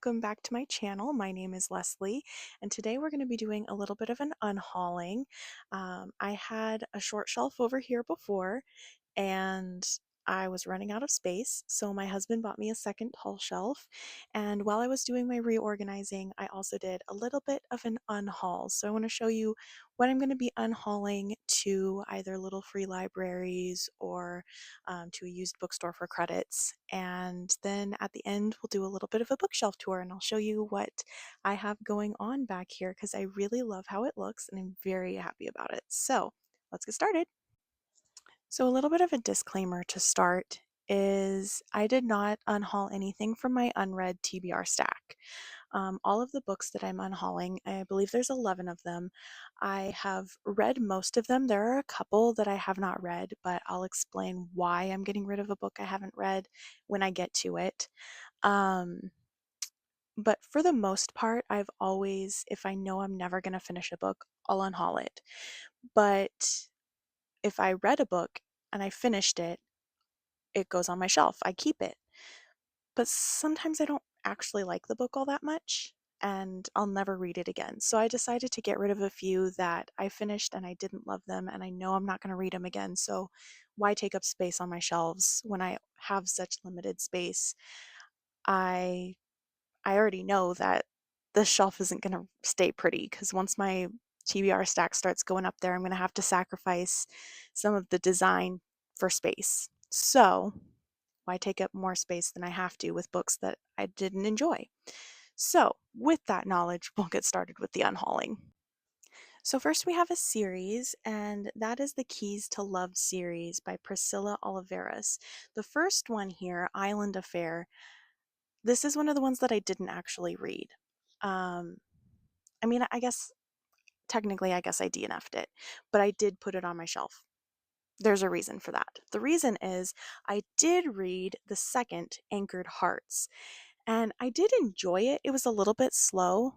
welcome back to my channel. My name is Leslie, and today we're going to be doing a little bit of an unhauling. I had a short shelf over here before, and I was running out of space, so my husband bought me a second tall shelf. And while I was doing my reorganizing, I also did a little bit of an unhaul. So I want to show you what I'm going to be unhauling to either little free libraries or to a used bookstore for credits. And then at the end, we'll do a little bit of a bookshelf tour, and I'll show you what I have going on back here because I really love how it looks and I'm very happy about it. So let's get started. So, a little bit of a disclaimer to start is I did not unhaul anything from my unread TBR stack. All of the books that I'm unhauling, I believe there's 11 of them. I have read most of them. There are a couple that I have not read, but I'll explain why I'm getting rid of a book I haven't read when I get to it. Um, but for the most part, I've always, if I know I'm never going to finish a book, I'll unhaul it. But if I read a book and I finished it, it goes on my shelf. I keep it. But sometimes I don't actually like the book all that much and I'll never read it again. So I decided to get rid of a few that I finished and I didn't love them and I know I'm not going to read them again. So why take up space on my shelves when I have such limited space? I I already know that the shelf isn't going to stay pretty because once my TBR stack starts going up there, I'm going to have to sacrifice some of the design for space. So why take up more space than I have to with books that I didn't enjoy? So, with that knowledge, we'll get started with the unhauling. So, first we have a series, and that is the Keys to Love series by Priscilla Oliveras. The first one here, Island Affair, this is one of the ones that I didn't actually read. Um, I mean, I guess technically, I guess I DNF'd it, but I did put it on my shelf. There's a reason for that. The reason is I did read the second Anchored Hearts, and I did enjoy it. It was a little bit slow,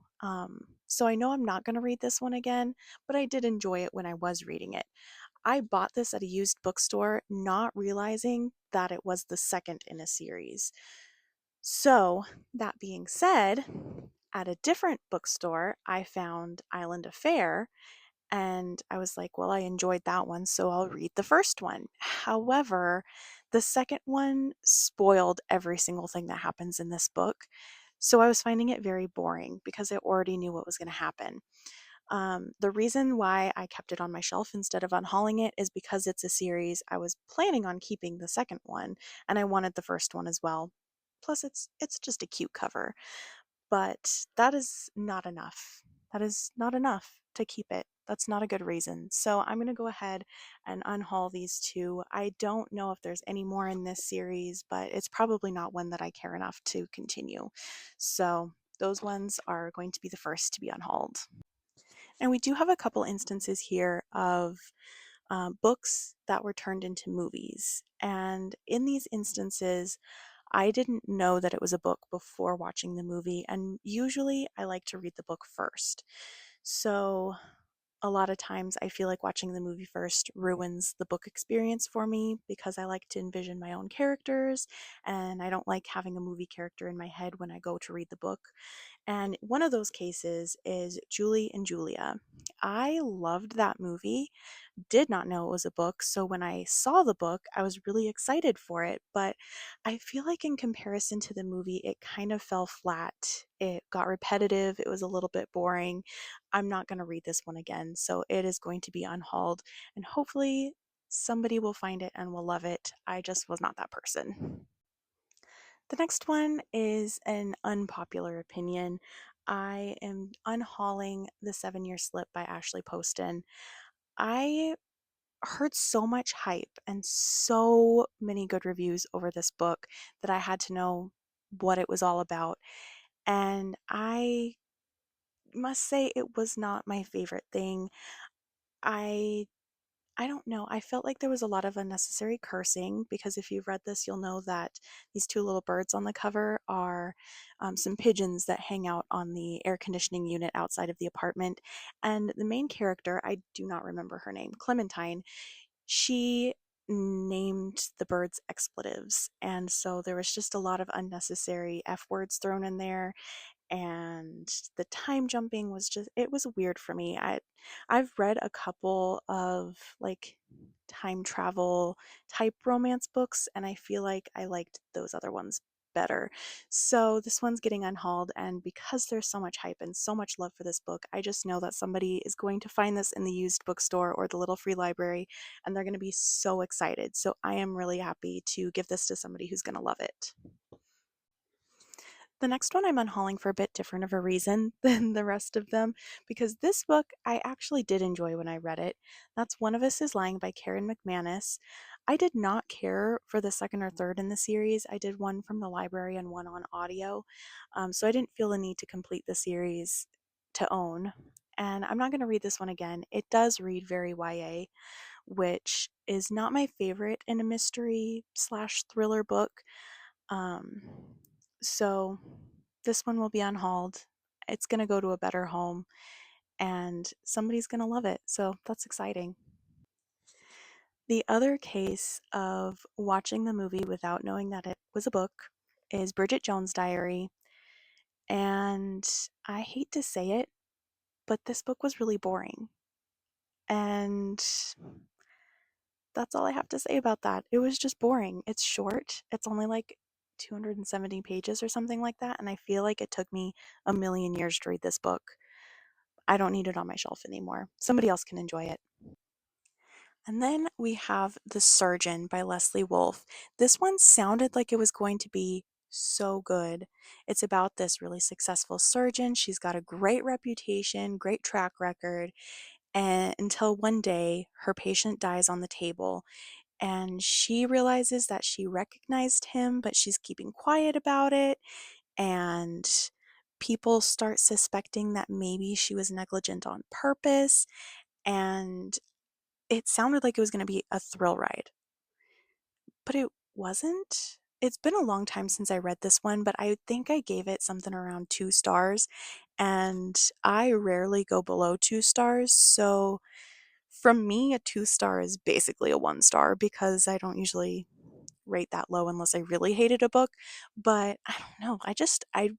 so I know I'm not going to read this one again, but I did enjoy it when I was reading it. I bought this at a used bookstore, not realizing that it was the second in a series. So, that being said, at a different bookstore, I found Island Affair, and I was like, well, I enjoyed that one, so I'll read the first one. However, the second one spoiled every single thing that happens in this book. So I was finding it very boring because I already knew what was going to happen. The reason why I kept it on my shelf instead of unhauling it is because it's a series. I was planning on keeping the second one, and I wanted the first one as well. Plus, it's just a cute cover. But that is not enough. That is not enough to keep it. That's not a good reason. So I'm going to go ahead and unhaul these two. I don't know if there's any more in this series, but it's probably not one that I care enough to continue. So those ones are going to be the first to be unhauled. And we do have a couple instances here of books that were turned into movies. And in these instances, I didn't know that it was a book before watching the movie, and usually I like to read the book first. So a lot of times I feel like watching the movie first ruins the book experience for me because I like to envision my own characters and I don't like having a movie character in my head when I go to read the book. And one of those cases is Julie and Julia. I loved that movie, did not know it was a book, so when I saw the book, I was really excited for it, but I feel like in comparison to the movie, it kind of fell flat. It got repetitive, it was a little bit boring. I'm not going to read this one again, so it is going to be unhauled, and hopefully somebody will find it and will love it. I just was not that person. The next one is an unpopular opinion. I am unhauling The 7 Year Slip by Ashley Poston. I heard so much hype and so many good reviews over this book that I had to know what it was all about. And I must say it was not my favorite thing. I I don't know. I felt like there was a lot of unnecessary cursing because if you've read this, you'll know that these two little birds on the cover are some pigeons that hang out on the air conditioning unit outside of the apartment. And the main character, I do not remember her name, Clementine, she named the birds expletives. And so there was just a lot of unnecessary F words thrown in there, and the time jumping was just, it was weird for me. I've read a couple of like time travel type romance books, and I feel like I liked those other ones better. So this one's getting unhauled, and because there's so much hype and so much love for this book, I just know that somebody is going to find this in the used bookstore or the little free library, and they're going to be so excited. So I am really happy to give this to somebody who's going to love it. The next one I'm unhauling for a bit different of a reason than the rest of them, because this book I actually did enjoy when I read it. That's One of Us is Lying by Karen McManus. I did not care for the second or third in the series. I did one from the library and one on audio, so I didn't feel the need to complete the series to own. And I'm not going to read this one again. It does read very YA, which is not my favorite in a mystery slash thriller book. Um, so this one will be unhauled. It's going to go to a better home, and somebody's going to love it. So that's exciting. The other case of watching the movie without knowing that it was a book is Bridget Jones' Diary. And I hate to say it, but this book was really boring. And that's all I have to say about that. It was just boring. It's short. It's only like 270 pages or something like that, and I feel like it took me a million years to read this book. I don't need it on my shelf anymore. Somebody else can enjoy it. And then we have The Surgeon by Leslie Wolfe. This one sounded like it was going to be so good. It's about this really successful surgeon. She's got a great reputation, great track record, and until one day her patient dies on the table, and she realizes that she recognized him, but she's keeping quiet about it, and people start suspecting that maybe she was negligent on purpose, and it sounded like it was going to be a thrill ride, but it wasn't. It's been a long time since I read this one, but I think I gave it something around 2 stars, and I rarely go below 2 stars, so from me, a 2 star is basically a 1 star because I don't usually rate that low unless I really hated a book. But I don't know.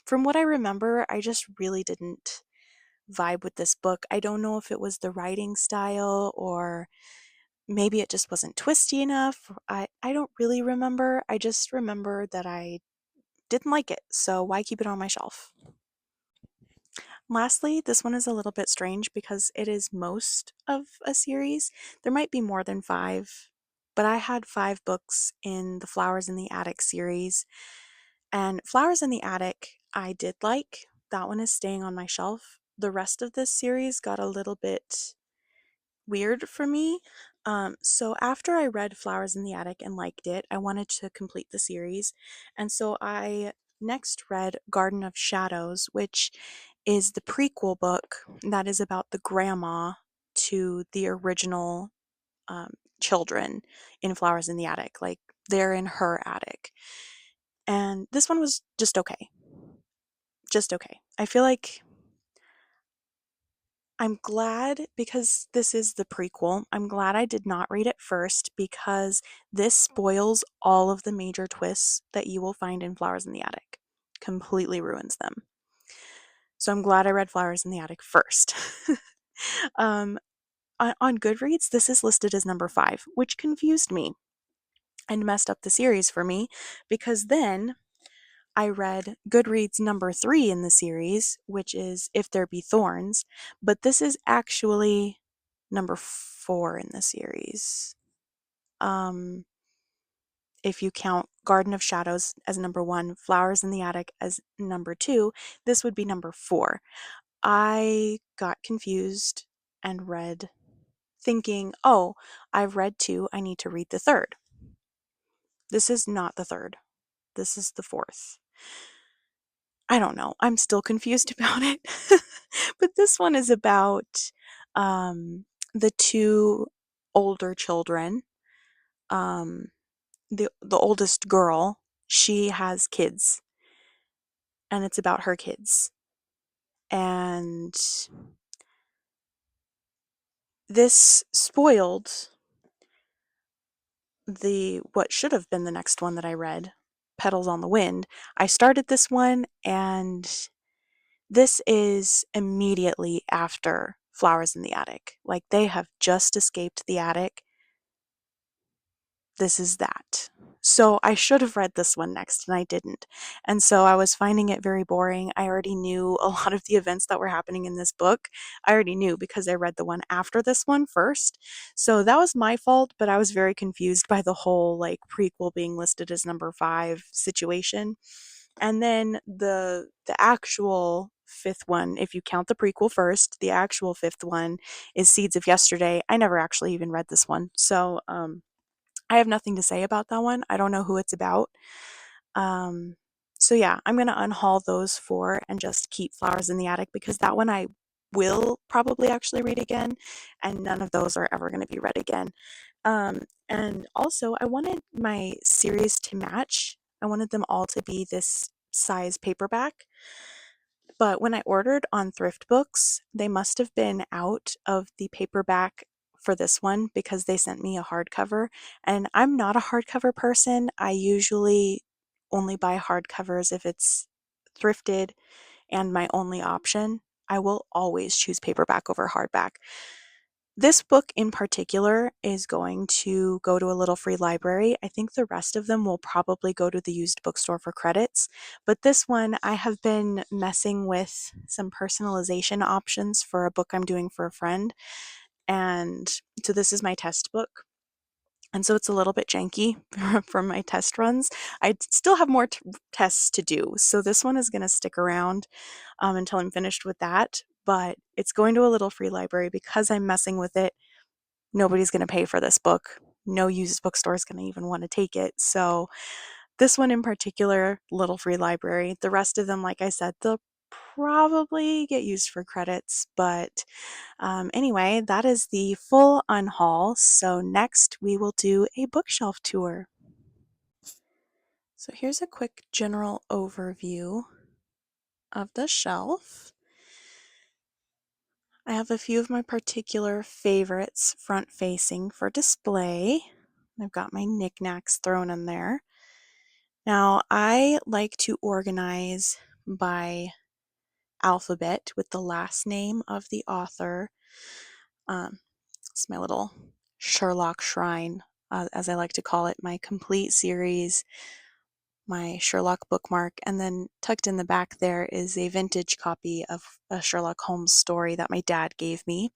From what I remember, I just really didn't vibe with this book. I don't know if it was the writing style or maybe it just wasn't twisty enough. I don't really remember. I just remember that I didn't like it. So why keep it on my shelf? Lastly, this one is a little bit strange because it is most of a series. There might be more than five, but I had 5 books in the Flowers in the Attic series. And Flowers in the Attic, I did like. That one is staying on my shelf. The rest of this series got a little bit weird for me. So after I read Flowers in the Attic and liked it, I wanted to complete the series. And so I next read Garden of Shadows, which is the prequel book that is about the grandma to the original um, children in Flowers in the Attic. Like they're in her attic. And this one was just okay. Just okay. I feel like I'm glad because this is the prequel. I'm glad I did not read it first because this spoils all of the major twists that you will find in Flowers in the Attic. Completely ruins them. So I'm glad I read Flowers in the Attic first. um, on Goodreads, this is listed as number 5, which confused me and messed up the series for me because then I read Goodreads number 3 in the series, which is If There Be Thorns, but this is actually number 4 in the series. Um, if you count Garden of Shadows as number 1, Flowers in the Attic as number 2, this would be number 4. I got confused and read thinking, oh, I've read 2, I need to read the third. This is not the third. This is the fourth. I don't know. I'm still confused about it. But this one is about the 2 older children. Um, the oldest girl, she has kids, and it's about her kids. And this spoiled the what should have been the next one that I read, Petals on the Wind. I started this one, and this is immediately after Flowers in the Attic. Like, they have just escaped the attic. This is that. So I should have read this one next, and I didn't. And so I was finding it very boring. I already knew a lot of the events that were happening in this book. I already knew because I read the one after this one first. So that was my fault, but I was very confused by the whole like prequel being listed as number 5 situation. And then the actual fifth one, if you count the prequel first, the actual fifth one is Seeds of Yesterday. I never actually even read this one. So I have nothing to say about that one. I don't know who it's about. Um, so yeah, I'm gonna unhaul those 4 and just keep Flowers in the Attic because that one I will probably actually read again, and none of those are ever gonna be read again. And also, I wanted my series to match. I wanted them all to be this size paperback. But when I ordered on Thrift Books, they must have been out of the paperback for this one because they sent me a hardcover. And I'm not a hardcover person. I usually only buy hardcovers if it's thrifted and my only option. I will always choose paperback over hardback. This book in particular is going to go to a little free library. I think the rest of them will probably go to the used bookstore for credits. But this one, I have been messing with some personalization options for a book I'm doing for a friend. And so this is my test book. And so it's a little bit janky from my test runs. I still have more tests to do. So this one is going to stick around until I'm finished with that. But it's going to a little free library because I'm messing with it. Nobody's going to pay for this book. No used bookstore is going to even want to take it. So this one in particular, little free library. The rest of them, like I said, they'll probably get used for credits. But anyway, that is the full unhaul. So next we will do a bookshelf tour. So here's a quick general overview of the shelf. I have a few of my particular favorites front facing for display. I've got my knickknacks thrown in there. Now, I like to organize by alphabet with the last name of the author. It's my little Sherlock shrine, as I like to call it, my complete series, my Sherlock bookmark, and then tucked in the back there is a vintage copy of a Sherlock Holmes story that my dad gave me.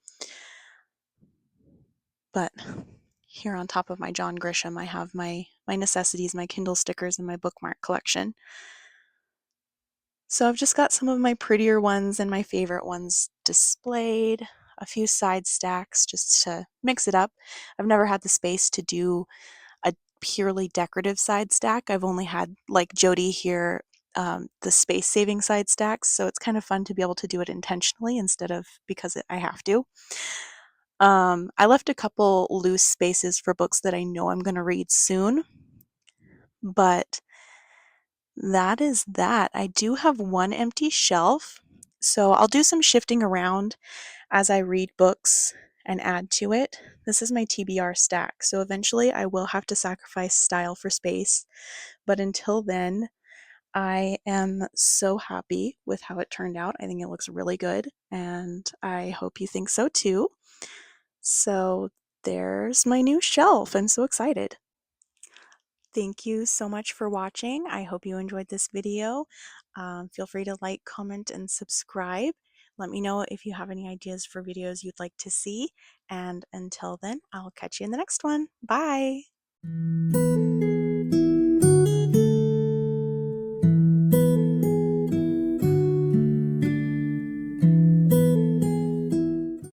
But here on top of my John Grisham, I have my necessities, my Kindle stickers, and my bookmark collection. So I've just got some of my prettier ones and my favorite ones displayed, a few side stacks just to mix it up. I've never had the space to do a purely decorative side stack. I've only had, like Jody here, the space saving side stacks, so it's kind of fun to be able to do it intentionally instead of because I have to. I left a couple loose spaces for books that I know I'm going to read soon, but that is that. I do have one empty shelf, so I'll do some shifting around as I read books and add to it. This is my TBR stack, so eventually I will have to sacrifice style for space, but until then, I am so happy with how it turned out. I think it looks really good, and I hope you think so too. So there's my new shelf. I'm so excited. Thank you so much for watching. I hope you enjoyed this video. Feel free to like, comment, and subscribe. Let me know if you have any ideas for videos you'd like to see. And until then, I'll catch you in the next one. Bye!